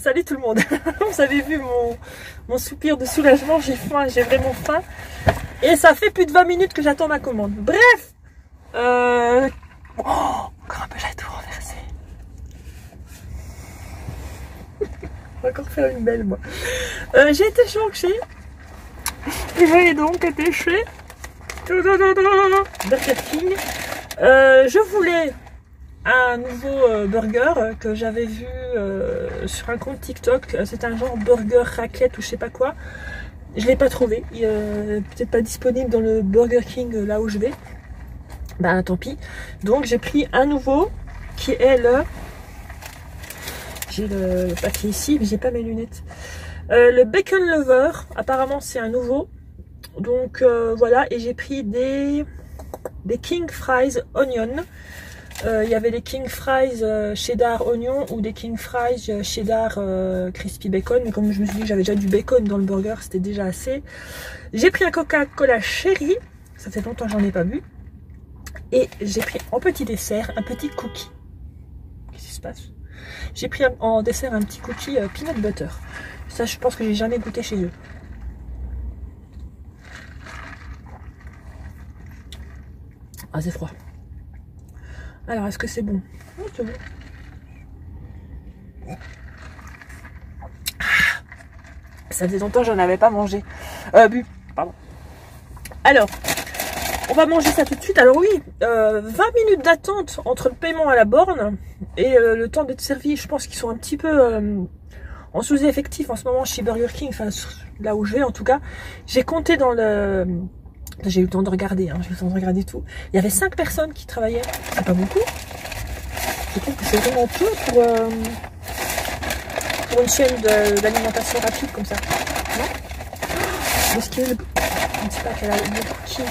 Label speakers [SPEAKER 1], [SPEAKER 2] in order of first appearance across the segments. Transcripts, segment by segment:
[SPEAKER 1] Salut tout le monde. Vous avez vu mon soupir de soulagement, j'ai faim, j'ai vraiment faim. Et ça fait plus de 20 minutes que j'attends ma commande. Bref, oh, encore un peu la tout renversée. On va encore faire une belle, moi. J'ai été chez et j'ai donc été chez Burger King. Je voulais un nouveau burger que j'avais vu sur un compte TikTok. C'est un genre burger raclette ou je sais pas quoi. Je l'ai pas trouvé. Il est peut-être pas disponible dans le Burger King là où je vais. Bah tant pis. Donc j'ai pris un nouveau qui est le... J'ai le papier ici mais j'ai pas mes lunettes. Le Bacon Lover. Apparemment c'est un nouveau. Donc voilà. Et j'ai pris des King Fries Onion. Il y avait des King Fries cheddar oignon ou des King Fries cheddar crispy bacon, mais comme je me suis dit que j'avais déjà du bacon dans le burger, c'était déjà assez. J'ai pris un Coca-Cola Cherry, ça fait longtemps que j'en ai pas bu, et j'ai pris en petit dessert un petit cookie. Qu'est-ce qui se passe? J'ai pris en dessert un petit cookie peanut butter. Ça, je pense que j'ai jamais goûté chez eux. Ah, c'est froid. Alors, est-ce que c'est bon? Oui, c'est bon. Ça faisait longtemps que j'en avais pas mangé. Bu, pardon. Alors, on va manger ça tout de suite. Alors oui, 20 minutes d'attente entre le paiement à la borne et le temps d'être servi. Je pense qu'ils sont un petit peu en sous-effectif en ce moment chez Burger King. Enfin, là où je vais en tout cas. J'ai compté dans le... J'ai eu le temps de regarder, hein, j'ai eu le temps de regarder tout. Il y avait 5 personnes qui travaillaient. C'est pas beaucoup. Je trouve que c'est vraiment peu pour une chaîne d'alimentation rapide comme ça. Non? Est-ce qu'il y a le... Je ne sais pas quelle a le cookie.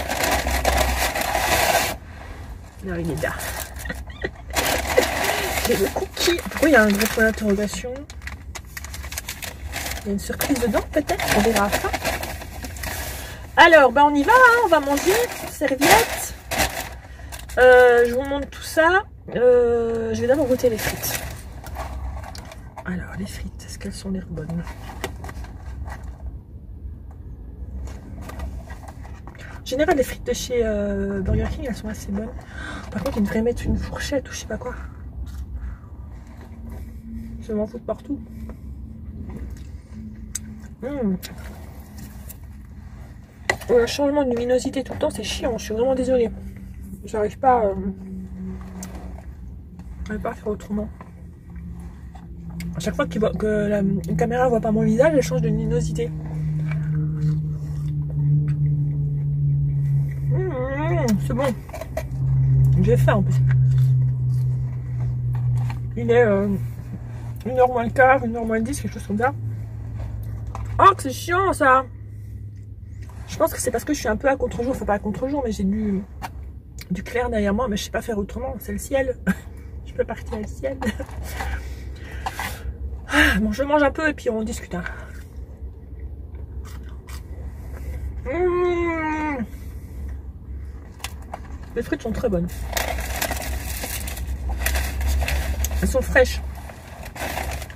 [SPEAKER 1] Non, il est là. J'ai le cookie. Pourquoi il y a un gros point d'interrogation? Il y a une surprise dedans peut-être? On verra à la fin. Alors, ben on y va, hein, on va manger, serviette. Je vous montre tout ça. Je vais d'abord goûter les frites. Alors, les frites, est-ce qu'elles sont l'air bonnes? En général, les frites de chez Burger King, elles sont assez bonnes. Par contre, ils devraient mettre une fourchette ou je sais pas quoi. Je m'en fous de partout. Un changement de luminosité tout le temps, c'est chiant. Je suis vraiment désolée. J'arrive pas à faire autrement. À chaque fois que la caméra voit pas mon visage, elle change de luminosité. C'est bon. J'ai faim en plus. Il est 1h moins le quart, 1h moins le 10, quelque chose comme ça. Oh, que c'est chiant ça! Je pense que c'est parce que je suis un peu à contre-jour. Enfin, pas à contre-jour, mais j'ai du clair derrière moi. Mais je sais pas faire autrement. C'est le ciel. Je peux partir à le ciel. Bon, je mange un peu et puis on discute. Hein. Les frites sont très bonnes. Elles sont fraîches.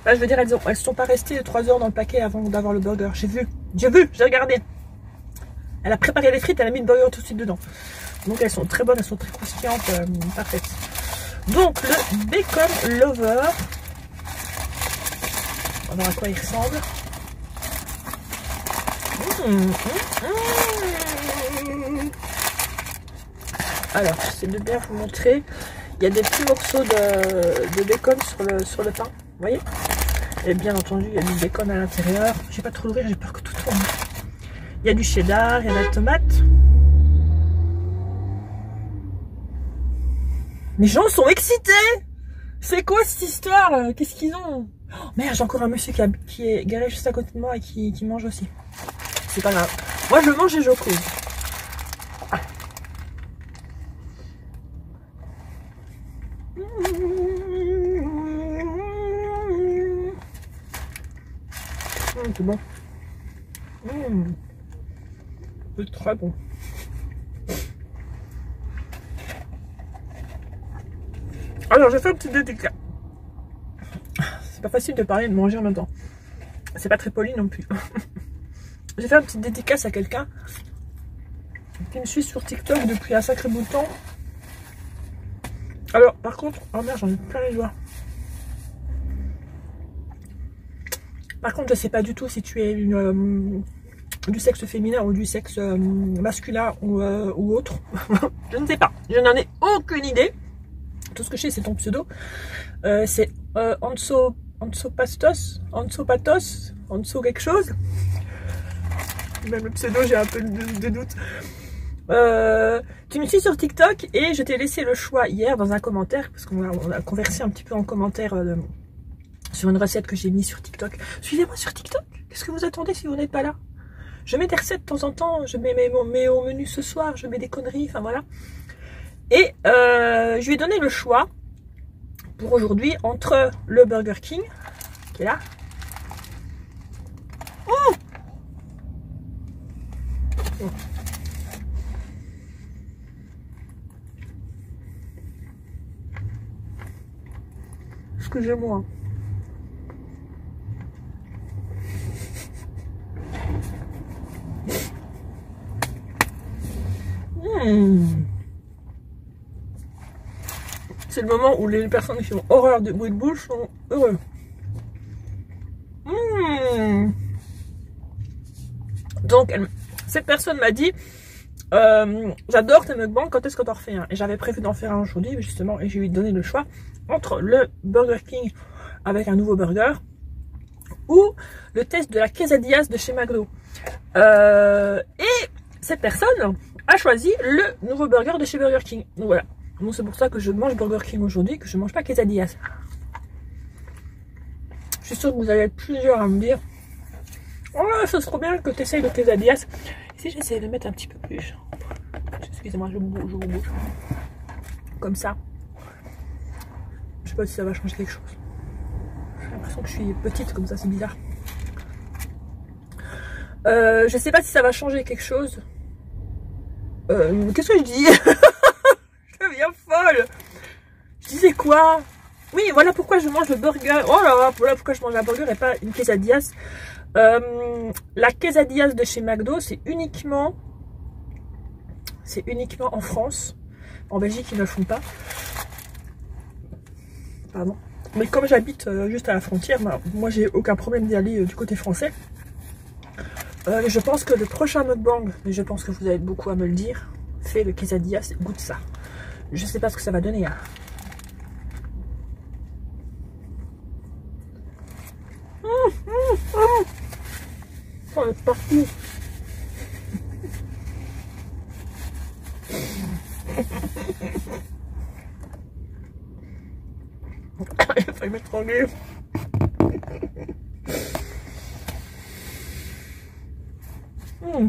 [SPEAKER 1] Là, je veux dire, elles sont pas restées 3 heures dans le paquet avant d'avoir le burger. J'ai regardé. Elle a préparé les frites, elle a mis le burger tout de suite dedans. Donc elles sont très bonnes, elles sont très croustillantes, parfaites. Donc le Bacon Lover. On va voir à quoi il ressemble. Alors, j'essaie de bien vous montrer. Il y a des petits morceaux de bacon sur le pain. Vous voyez? Et bien entendu, il y a du bacon à l'intérieur. J'ai pas trop d'ouvrir, j'ai peur que tout tourne. Il y a du cheddar, il y a de la tomate. Les gens sont excités! C'est quoi cette histoire? Qu'est-ce qu'ils ont? Oh, merde, j'ai encore un monsieur qui est garé juste à côté de moi et qui mange aussi. C'est pas grave. Moi, je mange et je cause. Ah. C'est bon. C'est très bon. Alors, j'ai fait un petit dédicace. pas facile de parler et de manger en même temps. C'est pas très poli non plus. J'ai fait une petite dédicace à quelqu'un qui me suit sur TikTok depuis un sacré bout de temps. Alors, par contre, oh merde, j'en ai plein les doigts. Par contre, je sais pas du tout si tu es du sexe féminin ou du sexe masculin ou autre. Je ne sais pas. Je n'en ai aucune idée. Tout ce que je sais, c'est ton pseudo. C'est Antsopastos, Antso quelque chose. Même le pseudo, j'ai un peu de doute. Tu me suis sur TikTok et je t'ai laissé le choix hier dans un commentaire, parce qu'on a conversé un petit peu en commentaire sur une recette que j'ai mise sur TikTok. Suivez-moi sur TikTok. Qu'est-ce que vous attendez si vous n'êtes pas là? Je mets des recettes de temps en temps, je mets au menu ce soir, je mets des conneries, enfin voilà. Et je lui ai donné le choix pour aujourd'hui entre le Burger King, qui est là. Oh, oh. Excusez-moi. C'est le moment où les personnes qui ont horreur des bruits de bouche sont heureux. Donc, cette personne m'a dit j'adore tes mukbangs, quand est-ce que t'en refais un? Et j'avais prévu d'en faire un aujourd'hui, justement, et je lui ai donné le choix entre le Burger King avec un nouveau burger ou le test de la quesadillas de chez McDo. Et cette personne a choisi le nouveau burger de chez Burger King. Donc voilà. Donc c'est pour ça que je mange Burger King aujourd'hui, que je ne mange pas quesadillas. Je suis sûre que vous allez être plusieurs à me dire oh, ce serait bien que tu essayes le quesadillas. Si j'essaie de mettre un petit peu plus. Excusez-moi, je vous bouge. Comme ça. Je sais pas si ça va changer quelque chose. J'ai l'impression que je suis petite comme ça, c'est bizarre. Je sais pas si ça va changer quelque chose. Qu'est-ce que je dis? Je deviens folle. Je disais quoi? Oui, voilà pourquoi je mange le burger. Oh là là, voilà pourquoi je mange un burger et pas une quesadillas. La quesadillas de chez McDo, c'est uniquement en France. En Belgique, ils ne le font pas. Pardon. Mais comme j'habite juste à la frontière, bah, moi j'ai aucun problème d'y aller du côté français. Je pense que le prochain mukbang, mais je pense que vous avez beaucoup à me le dire, fait le quesadillas, goûte ça. Je sais pas ce que ça va donner. Hein. Oh, partout. Il a failli m'étrangler.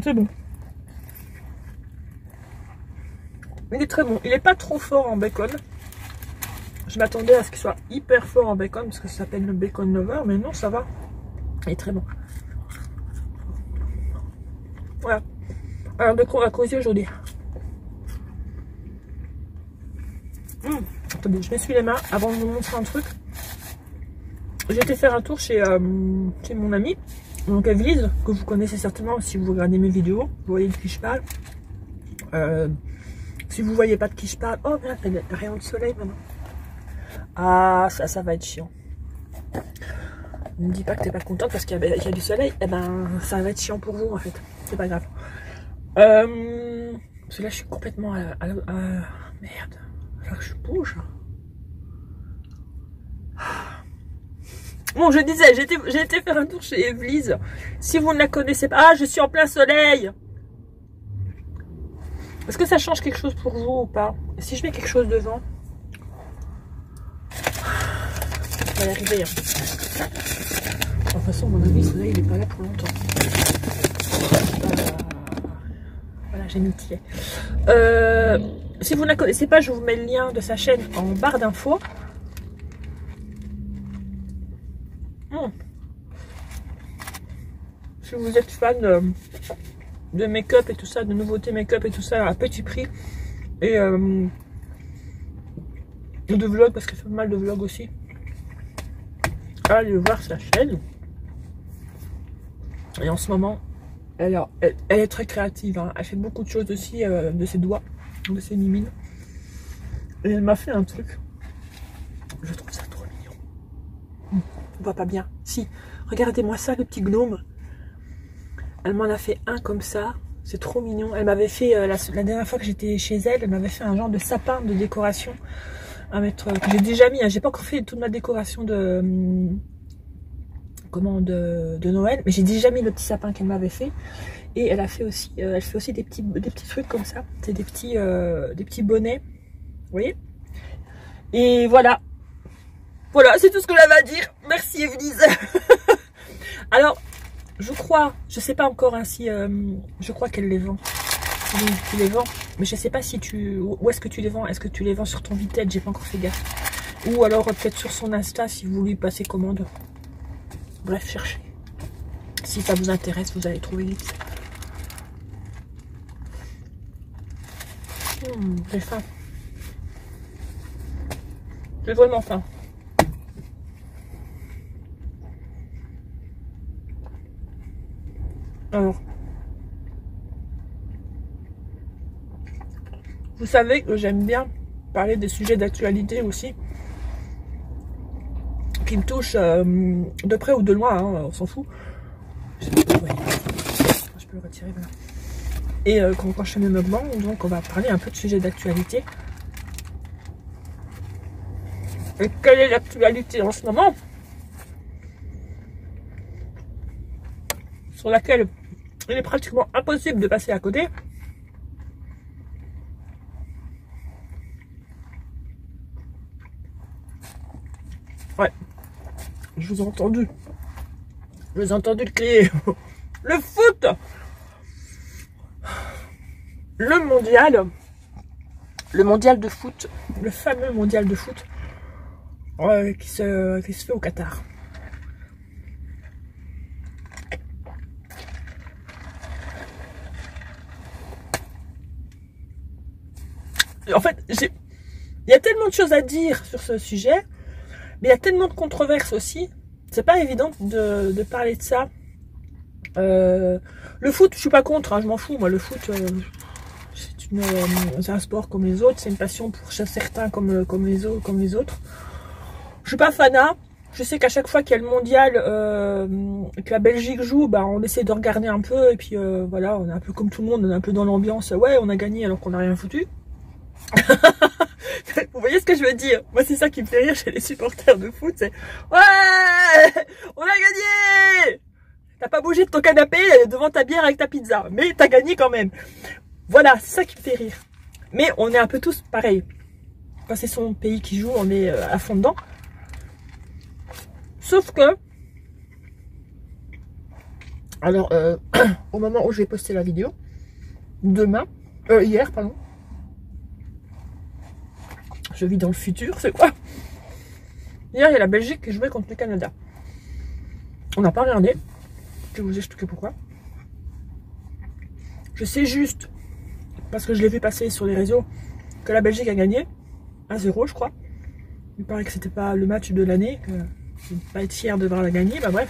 [SPEAKER 1] C'est bon. Il est très bon. Il est pas trop fort en bacon. Je m'attendais à ce qu'il soit hyper fort en bacon parce que ça s'appelle le bacon lover, mais non, ça va. Il est très bon. Voilà. Alors de quoi on va causer aujourd'hui? Attendez, je m'essuie les mains avant de vous montrer un truc. J'ai été faire un tour chez mon amie, donc Evelyse, que vous connaissez certainement si vous regardez mes vidéos. Vous voyez de qui je parle. Si vous voyez pas de qui je parle, oh merde, il y a des rayons de soleil maintenant. Ah, ça va être chiant. Ne me dis pas que t'es pas contente parce qu'il y a du soleil. Eh ben, ça va être chiant pour vous en fait. C'est pas grave. Parce que là, je suis complètement merde. Alors je bouge. Bon, je disais, j'ai été faire un tour chez Evelyse. Si vous ne la connaissez pas, ah, je suis en plein soleil. Est-ce que ça change quelque chose pour vous ou pas? Si je mets quelque chose devant, ça va y arriver. Hein. De toute façon, à mon avis, ce soleil, il n'est pas là pour longtemps. Voilà, j'ai mis le tiret. Si vous ne la connaissez pas, je vous mets le lien de sa chaîne en barre d'infos. Si vous êtes fan de make-up et tout ça, de nouveautés make-up et tout ça à petit prix, et de vlog, parce qu'elle fait pas mal de vlogs aussi, allez voir sa chaîne. Et en ce moment, elle est très créative. Hein. Elle fait beaucoup de choses aussi de ses doigts, de ses mimines. Et elle m'a fait un truc. Je trouve ça trop mignon. On voit pas bien. Si, regardez-moi ça, le petit gnome. Elle m'en a fait un comme ça. C'est trop mignon. Elle m'avait fait, la dernière fois que j'étais chez elle, elle m'avait fait un genre de sapin de décoration à mettre, que j'ai déjà mis. Hein. J'ai pas encore fait toute ma décoration de Noël, mais j'ai déjà mis le petit sapin qu'elle m'avait fait. Et elle a fait aussi, elle fait aussi des petits trucs comme ça. C'est des petits bonnets. Vous voyez? Et voilà. Voilà, c'est tout ce que j'avais à dire. Merci Evelyse. Alors, je crois, je sais pas encore hein, si, je crois qu'elle les vend. Oui, tu les vends, mais je sais pas si où est-ce que tu les vends. Est-ce que tu les vends sur ton Vinted? J'ai pas encore fait gaffe. Ou alors peut-être sur son Insta si vous lui passez commande. Bref, cherchez. Si ça vous intéresse, vous allez trouver vite. J'ai faim. J'ai vraiment faim. Alors, vous savez que j'aime bien parler des sujets d'actualité aussi, qui me touchent de près ou de loin, hein, on s'en fout. Je peux le retirer, voilà. Et quand je fais mes meublements, donc on va parler un peu de sujets d'actualité. Et quelle est l'actualité en ce moment? Sur laquelle il est pratiquement impossible de passer à côté. Ouais, je vous ai entendu. Je vous ai entendu crier. Le foot. Le mondial de foot, le fameux mondial de foot qui se fait au Qatar. En fait, il y a tellement de choses à dire sur ce sujet, mais il y a tellement de controverses aussi. C'est pas évident de parler de ça. Le foot, je suis pas contre, hein, je m'en fous. Moi, le foot, c'est un sport comme les autres, c'est une passion pour certains comme les autres. Je suis pas fanat. Je sais qu'à chaque fois qu'il y a le mondial, que la Belgique joue, bah, on essaie de regarder un peu et puis voilà, on est un peu comme tout le monde, on est un peu dans l'ambiance. Ouais, on a gagné alors qu'on n'a rien foutu. Vous voyez ce que je veux dire? Moi, c'est ça qui me fait rire chez les supporters de foot, c'est ouais, on a gagné. T'as pas bougé de ton canapé devant ta bière avec ta pizza, mais t'as gagné quand même. Voilà, c'est ça qui me fait rire. Mais on est un peu tous pareils. Quand c'est son pays qui joue, on est à fond dedans. Sauf que, alors, au moment où je vais poster la vidéo, hier, pardon, je vis dans le futur, c'est quoi? Hier, il y a la Belgique qui jouait contre le Canada. On n'a pas regardé. Je vais vous expliquer pourquoi. Je sais juste, parce que je l'ai vu passer sur les réseaux, que la Belgique a gagné. 1-0, je crois. Il paraît que c'était pas le match de l'année, que je ne vais pas être fière de voir la gagner. Bah bref.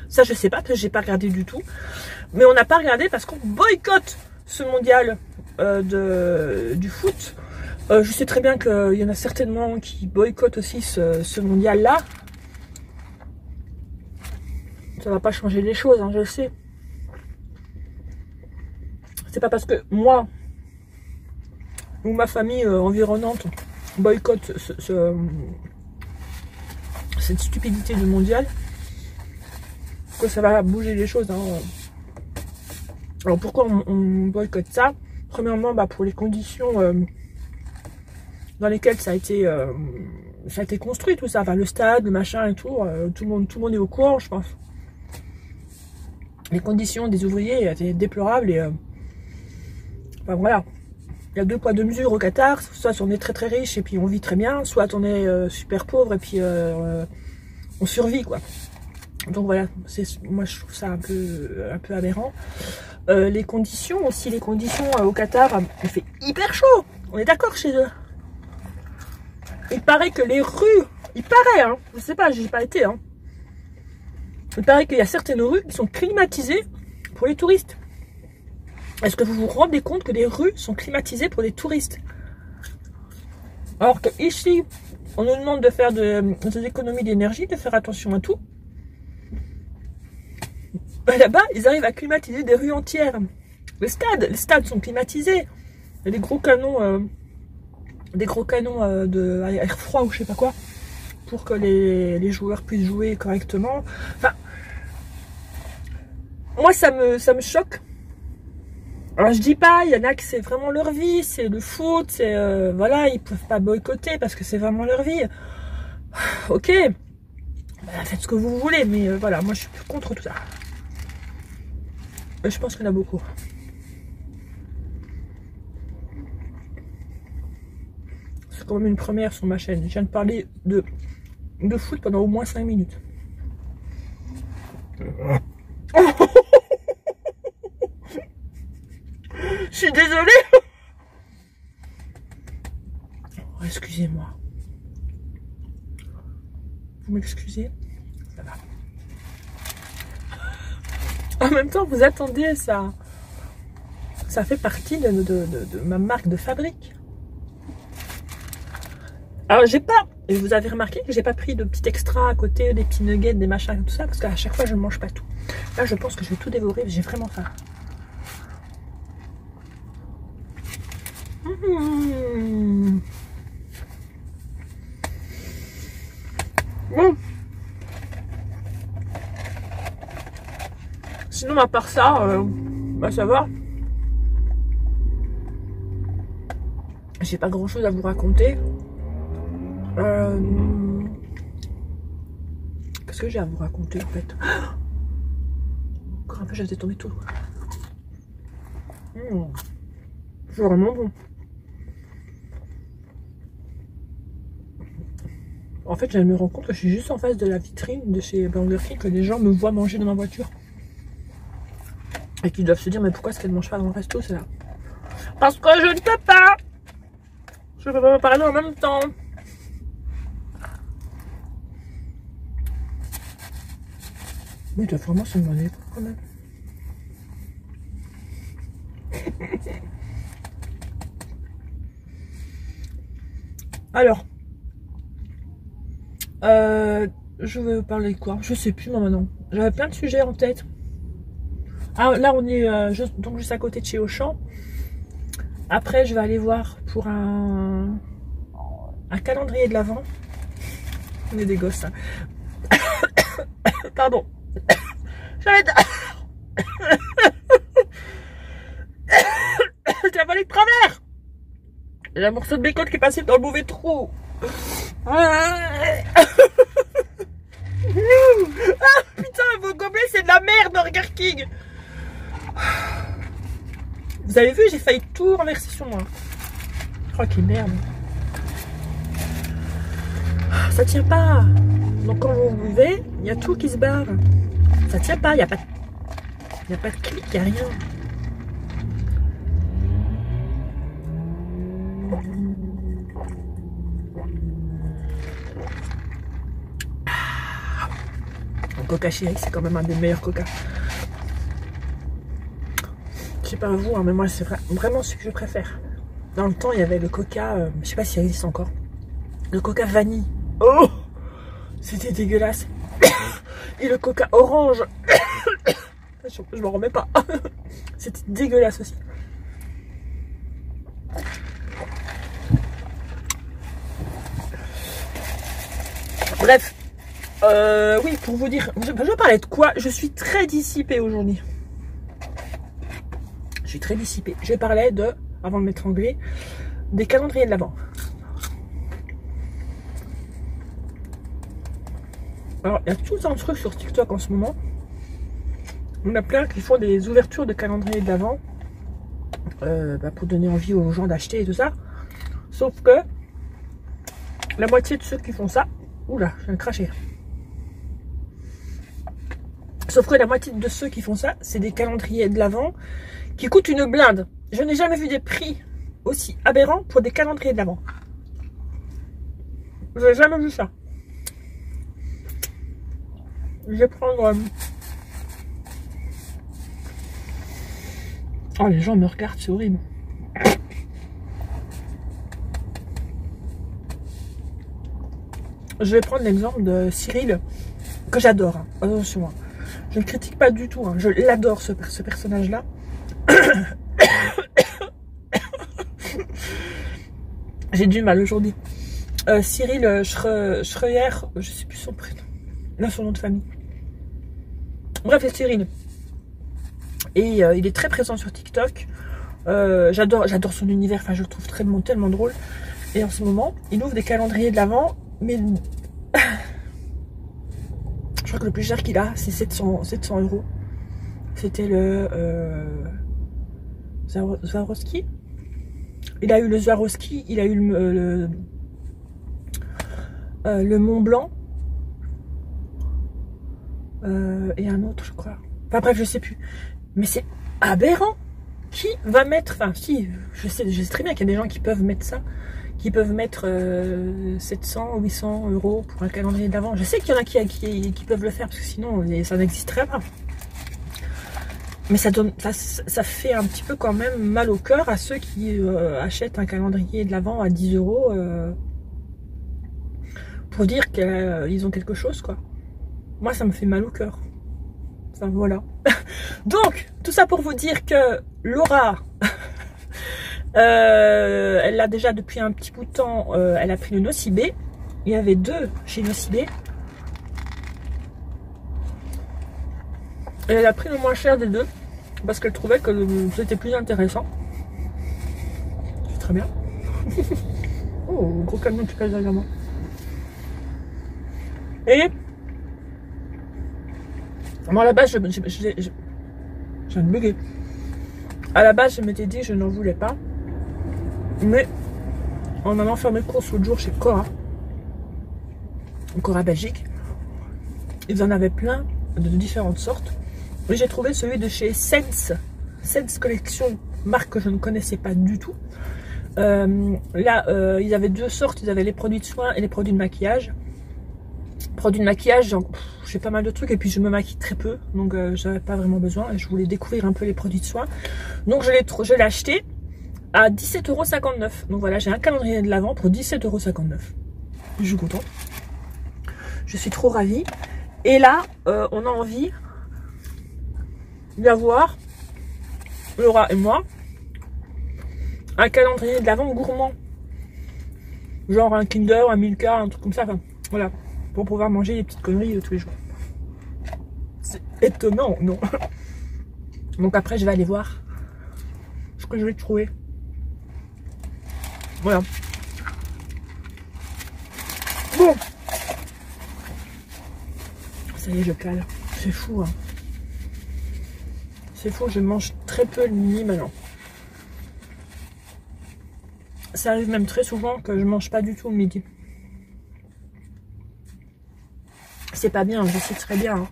[SPEAKER 1] Ça, je sais pas, parce que j'ai pas regardé du tout. Mais on n'a pas regardé parce qu'on boycotte ce mondial du foot. Je sais très bien qu'il y en a certainement qui boycottent aussi ce mondial-là. Ça va pas changer les choses, hein, je le sais. C'est pas parce que moi ou ma famille environnante boycotte cette stupidité du mondial que ça va bouger les choses. Hein. Alors pourquoi on boycotte ça? Premièrement, bah, pour les conditions dans lesquelles ça a été construit, tout ça, enfin le stade, le machin et tout, tout le monde est au courant, je pense. Les conditions des ouvriers étaient déplorables et enfin voilà, il y a 2 poids 2 mesures au Qatar, soit on est très très riche et puis on vit très bien, soit on est super pauvre et puis on survit quoi. Donc voilà, moi je trouve ça un peu aberrant. Les conditions aussi, au Qatar, il fait hyper chaud, on est d'accord chez eux. Il paraît que les rues, Il paraît, hein, je sais pas, j'ai pas été, hein. Il paraît qu'il y a certaines rues qui sont climatisées pour les touristes. Est-ce que vous vous rendez compte que les rues sont climatisées pour les touristes? Alors que ici, on nous demande de faire des économies d'énergie, de faire attention à tout. Là-bas, ils arrivent à climatiser des rues entières. Les stades sont climatisés. Il y a des gros canons de air froid ou je sais pas quoi, pour que les joueurs puissent jouer correctement. Enfin, moi ça me choque. Alors je dis pas, il y en a que c'est vraiment leur vie, c'est le foot, c'est voilà, ils peuvent pas boycotter parce que c'est vraiment leur vie. Ok, bah, faites ce que vous voulez, mais voilà, moi je suis contre tout ça. Je pense qu'il y en a beaucoup. C'est quand même une première sur ma chaîne. Je viens de parler de foot pendant au moins 5 minutes. Je suis désolée. Oh, excusez-moi. Vous m'excusez? Ça va. En même temps, vous attendez, ça fait partie de ma marque de fabrique. Alors j'ai pas, et vous avez remarqué que j'ai pas pris de petits extras à côté, des petits nuggets, des machins, tout ça, parce qu'à chaque fois je ne mange pas tout. Là je pense que je vais tout dévorer, j'ai vraiment faim. Bon. Sinon à part ça, bah ça va. J'ai pas grand chose à vous raconter. Qu'est-ce que j'ai à vous raconter en fait? Encore un peu, j'avais tombé tout. C'est vraiment bon. En fait, je me rends compte que je suis juste en face de la vitrine de chez Burger King, que les gens me voient manger dans ma voiture. Et qu'ils doivent se dire, mais pourquoi est-ce qu'elle ne mange pas dans le resto, c'est là? Parce que je ne peux pas! Je ne peux pas parler en même temps. Mais il doit vraiment se demander quand même. Alors, je vais vous parler de quoi? Je sais plus moi maintenant. J'avais plein de sujets en tête. Ah, là on est donc juste à côté de chez Auchan. Après je vais aller voir pour un calendrier de l'Avent. On est des gosses. Hein. Pardon. J'avais... J'ai avalé de travers. Il y a un morceau de bacon qui est passé dans le mauvais trou. Ah putain, vos gobelets c'est de la merde, Burger King. Vous avez vu, j'ai failli tout renverser sur moi. Oh, quelle merde. Ça tient pas. Donc quand vous buvez, il y a tout qui se barre. Ça tient pas, il n'y a pas de clic, il n'y a rien. Le Coca Chéri, c'est quand même un des meilleurs Coca. Je sais pas vous, hein, mais moi c'est vraiment ce que je préfère. Dans le temps, il y avait le Coca, je sais pas si ça existe encore. Le Coca vanille. Oh, c'était dégueulasse. Et le Coca orange. Je m'en remets pas. C'était dégueulasse aussi. Bref. Oui, pour vous dire, je vais parler de quoi? Je suis très dissipée aujourd'hui. Je suis très dissipée. Je vais parler de, avant de m'étrangler, des calendriers de l'Avent. Alors, il y a tout un truc sur TikTok en ce moment. On a plein qui font des ouvertures de calendriers de l'Avent pour donner envie aux gens d'acheter et tout ça. Sauf que la moitié de ceux qui font ça... Oula, je viens de cracher. Sauf que la moitié de ceux qui font ça, c'est des calendriers de l'Avent qui coûtent une blinde. Je n'ai jamais vu des prix aussi aberrants pour des calendriers de l'Avent. Vous n'avez jamais vu ça. Je vais prendre... Oh, les gens me regardent, c'est horrible. Je vais prendre l'exemple de Cyril, que j'adore. Hein. Attention, hein. Je ne critique pas du tout. Hein. Je l'adore, ce personnage-là. J'ai du mal aujourd'hui. Cyril Schreier, je sais plus son prénom. Là, son nom de famille. Bref, c'est Cyril. Et il est très présent sur TikTok. J'adore son univers. Enfin, je le trouve tellement drôle. Et en ce moment, il ouvre des calendriers de l'Avent. Mais je crois que le plus cher qu'il a, c'est 700 €. C'était le Swarovski. Il a eu le Swarovski, il a eu le Mont Blanc. Et un autre, je crois. Enfin bref, je sais plus. Mais c'est aberrant. Qui va mettre... Enfin, si, je sais très bien qu'il y a des gens qui peuvent mettre ça. Qui peuvent mettre 700, 800 € pour un calendrier d'avant. Je sais qu'il y en a qui peuvent le faire, parce que sinon, ça n'existerait pas. Mais ça fait un petit peu quand même mal au cœur à ceux qui achètent un calendrier de l'avant à 10 € pour dire qu'ils ont quelque chose, quoi. Moi, ça me fait mal au cœur. Enfin, voilà. Donc, tout ça pour vous dire que Laura... elle l'a déjà depuis un petit bout de temps. Elle a pris le Nocibé. Il y avait deux chez Nocibé. Et elle a pris le moins cher des deux parce qu'elle trouvait que c'était plus intéressant. C'est très bien. Oh, gros camion qui passe derrière moi. Et moi à la base, je viens de bugger. À la base, je m'étais dit que je n'en voulais pas. Mais en allant faire mes courses l'autre jour chez Cora Belgique, ils en avaient plein de différentes sortes. Et j'ai trouvé celui de chez Sense Collection, marque que je ne connaissais pas du tout. Là, ils avaient deux sortes. Ils avaient les produits de soins et les produits de maquillage. Produits de maquillage, j'ai pas mal de trucs et puis je me maquille très peu, donc j'avais pas vraiment besoin. Et je voulais découvrir un peu les produits de soins, donc je l'ai acheté à 17,59 €. Donc voilà, j'ai un calendrier de l'Avent pour 17,59 €. Je suis contente. Je suis trop ravie. Et là, on a envie d'avoir, Laura et moi, un calendrier de l'Avent gourmand. Genre un Kinder, un Milka, un truc comme ça. Enfin, voilà. Pour pouvoir manger des petites conneries tous les jours. C'est étonnant, non? Donc après, je vais aller voir ce que je vais trouver. Voilà. Bon. Ça y est, je cale. C'est fou, hein. C'est fou, je mange très peu le midi maintenant. Ça arrive même très souvent que je mange pas du tout le midi. C'est pas bien, je sais très bien. Hein.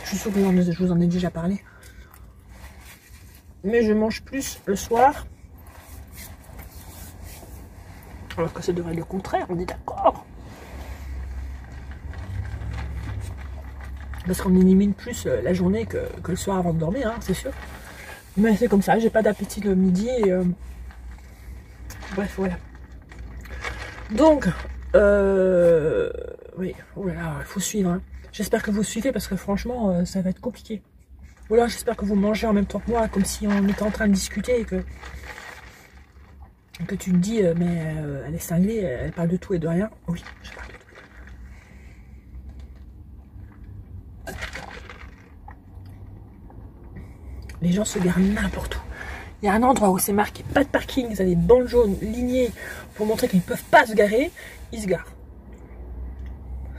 [SPEAKER 1] Je suis sûre que je vous en ai déjà parlé. Mais je mange plus le soir. Alors que ça devrait être le contraire, on est d'accord. Parce qu'on élimine plus la journée que le soir avant de dormir, hein, c'est sûr. Mais c'est comme ça, j'ai pas d'appétit le midi. Et, bref, voilà. Donc, oui, oh là là, il faut suivre. Hein. J'espère que vous suivez parce que franchement, ça va être compliqué. Ou alors j'espère que vous mangez en même temps que moi, comme si on était en train de discuter et que tu te dis, mais elle est cinglée, elle parle de tout et de rien. Oui, je parle de tout. Les gens se garent n'importe où. Il y a un endroit où c'est marqué pas de parking, ils ont des bandes jaunes lignées pour montrer qu'ils ne peuvent pas se garer, ils se garent.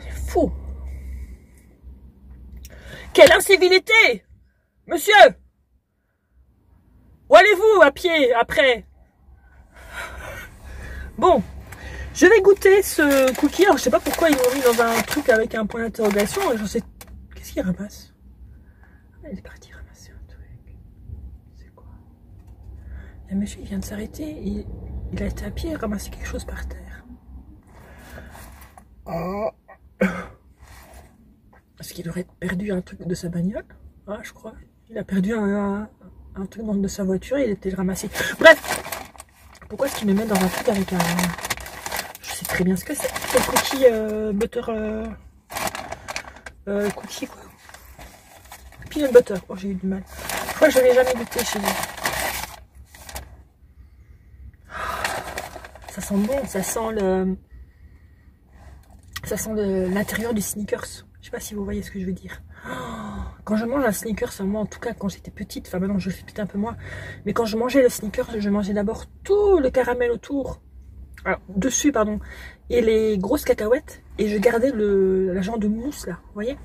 [SPEAKER 1] C'est fou. Quelle incivilité! Monsieur! Où allez-vous à pied après? Bon, je vais goûter ce cookie. Alors, je sais pas pourquoi ils m'ont mis dans un truc avec un point d'interrogation. Je sais. Qu'est-ce qu'il ramasse? Il est parti ramasser un truc. C'est quoi? Le monsieur il vient de s'arrêter. Il a été à pied et ramassé quelque chose par terre. Oh. Parce qu'il aurait perdu un truc de sa bagnole. Ah, je crois. Il a perdu un truc de sa voiture et il était ramassé. Bref. Pourquoi est-ce qu'il me met dans un truc avec un... Je sais très bien ce que c'est. C'est le cookie butter... cookie quoi. Peanut butter. Oh, j'ai eu du mal. Je crois que je ne l'ai jamais goûté chez lui. Ça sent bon. Ça sent l'intérieur du Snickers. Je sais pas si vous voyez ce que je veux dire. Quand je mange un Snickers, moi en tout cas quand j'étais petite, enfin maintenant je le fais peut-être un peu moins, mais quand je mangeais le Snickers, je mangeais d'abord tout le caramel autour, alors, dessus pardon, et les grosses cacahuètes, et je gardais la genre de mousse là, vous voyez,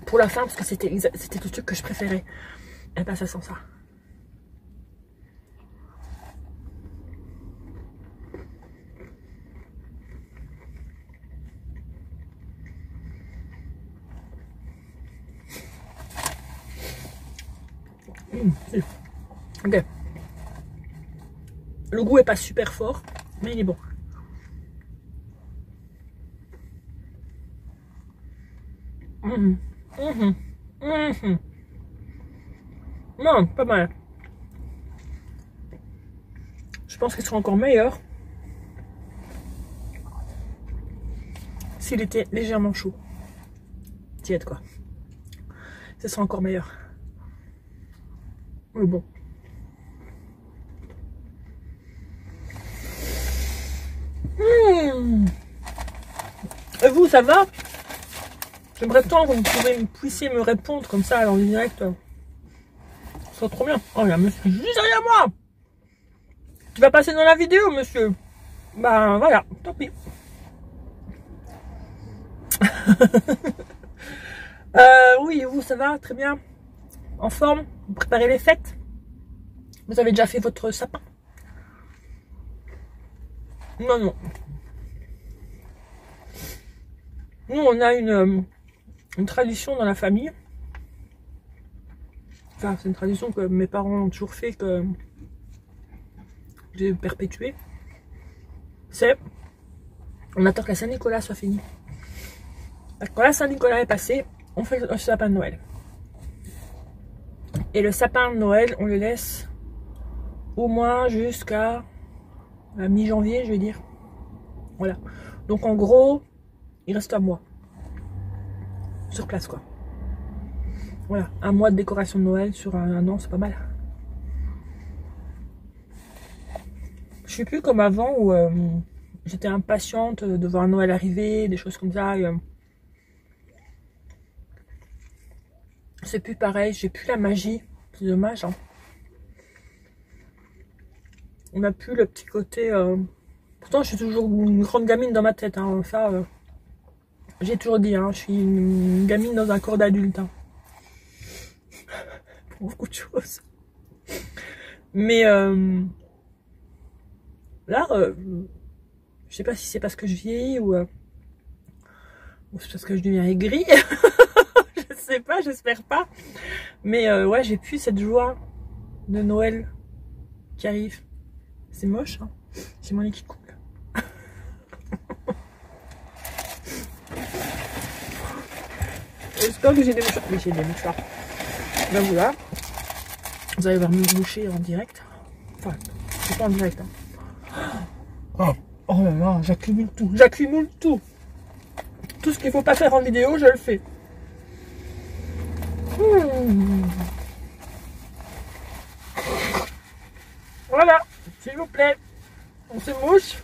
[SPEAKER 1] pour la fin, parce que c'était le truc que je préférais. Et ben ça sent ça. Ok. Le goût est pas super fort, mais il est bon. Non, pas mal. Je pense qu'il sera encore meilleur s'il était légèrement chaud. Tiède quoi. Ce sera encore meilleur. Mais bon. Et vous, ça va? J'aimerais tant que vous puissiez me répondre comme ça en direct. Ce serait trop bien. Oh, il y a un monsieur juste derrière moi. Tu vas passer dans la vidéo, monsieur. Ben voilà, tant pis. Oui, vous, ça va? Très bien. En forme? Vous préparez les fêtes? Vous avez déjà fait votre sapin? Non, non. Nous, on a une tradition dans la famille. Enfin, c'est une tradition que mes parents ont toujours fait, que j'ai perpétuée. C'est, on attend que la Saint-Nicolas soit finie. Quand la Saint-Nicolas est passée, on fait le sapin de Noël. Et le sapin de Noël, on le laisse au moins jusqu'à mi-janvier, je vais dire. Voilà. Donc en gros, il reste un mois. Sur place, quoi. Voilà. Un mois de décoration de Noël sur un an, c'est pas mal. Je suis plus comme avant où j'étais impatiente de voir Noël arriver, des choses comme ça. C'est plus pareil, j'ai plus la magie. C'est dommage, hein. On n'a plus le petit côté... Pourtant, je suis toujours une grande gamine dans ma tête. Hein. Ça, j'ai toujours dit, hein, je suis une gamine dans un corps d'adulte. Hein. Pour beaucoup de choses. Mais là, je sais pas si c'est parce que je vieillis ou c'est parce que je deviens aigrie. Je sais pas, j'espère pas. Mais ouais, j'ai plus cette joie de Noël qui arrive. C'est moche, hein. J'ai mon nez qui coule. J'espère que j'ai des mouchoirs. Oui, j'ai des mouchoirs. Ben voilà. Vous allez voir me moucher en direct. Enfin, c'est pas en direct. Hein. Oh là là, j'accumule tout. J'accumule tout. Tout ce qu'il faut pas faire en vidéo, je le fais. Voilà, s'il vous plaît. On se mouche.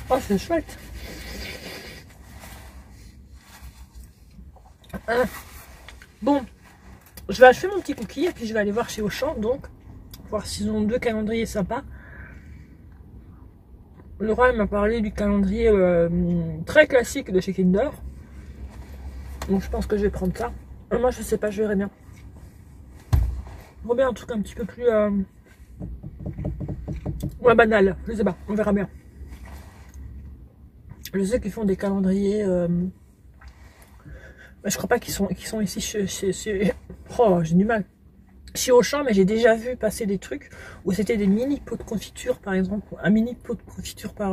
[SPEAKER 1] Oh, c'est chouette. Bon, je vais achever mon petit cookie et puis je vais aller voir chez Auchan, donc voir s'ils ont 2 calendriers sympas. Laura m'a parlé du calendrier très classique de chez Kinder, donc je pense que je vais prendre ça. Moi je sais pas, je verrai bien. Je vois bien un truc un petit peu plus ouais, banal, je sais pas, on verra bien. Je sais qu'ils font des calendriers je crois pas qu'ils sont ici chez... Oh, j'ai du mal. Chez Auchan, mais j'ai déjà vu passer des trucs où c'était des mini pots de confiture, par exemple. Un mini pot de confiture par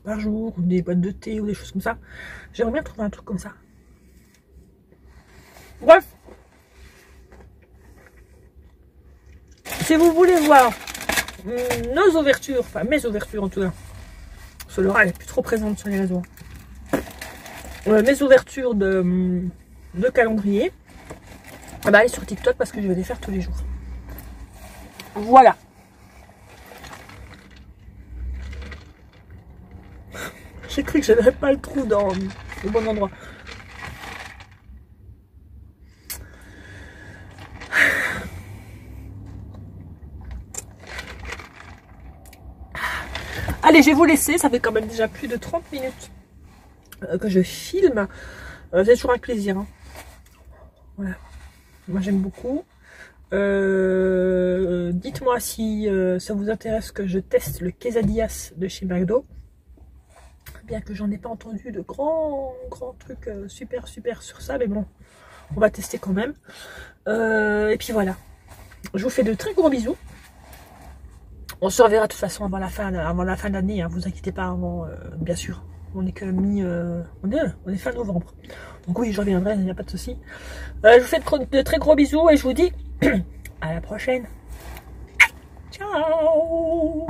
[SPEAKER 1] par jour, ou des boîtes de thé, ou des choses comme ça. J'aimerais bien trouver un truc comme ça. Bref. Si vous voulez voir nos ouvertures, enfin mes ouvertures en tout cas, parce que Laura elle est plus trop présente sur les réseaux. Mes ouvertures de calendrier, bah, allez sur TikTok parce que je vais les faire tous les jours. Voilà. J'ai cru que je n'avais pas le trou dans le bon endroit. Allez, je vais vous laisser. Ça fait quand même déjà plus de 30 minutes que je filme. C'est toujours un plaisir. Hein. Voilà. Moi, j'aime beaucoup. Dites-moi si ça vous intéresse que je teste le quesadillas de chez McDo. Bien que j'en ai pas entendu de grands trucs super sur ça, mais bon, on va tester quand même. Et puis voilà, je vous fais de très gros bisous. On se reverra de toute façon avant la fin d'année, hein, vous inquiétez pas, avant, bien sûr. On est que on est fin novembre. Donc oui, je reviendrai, il n'y a pas de souci. Je vous fais de très gros bisous et je vous dis à la prochaine. Ciao.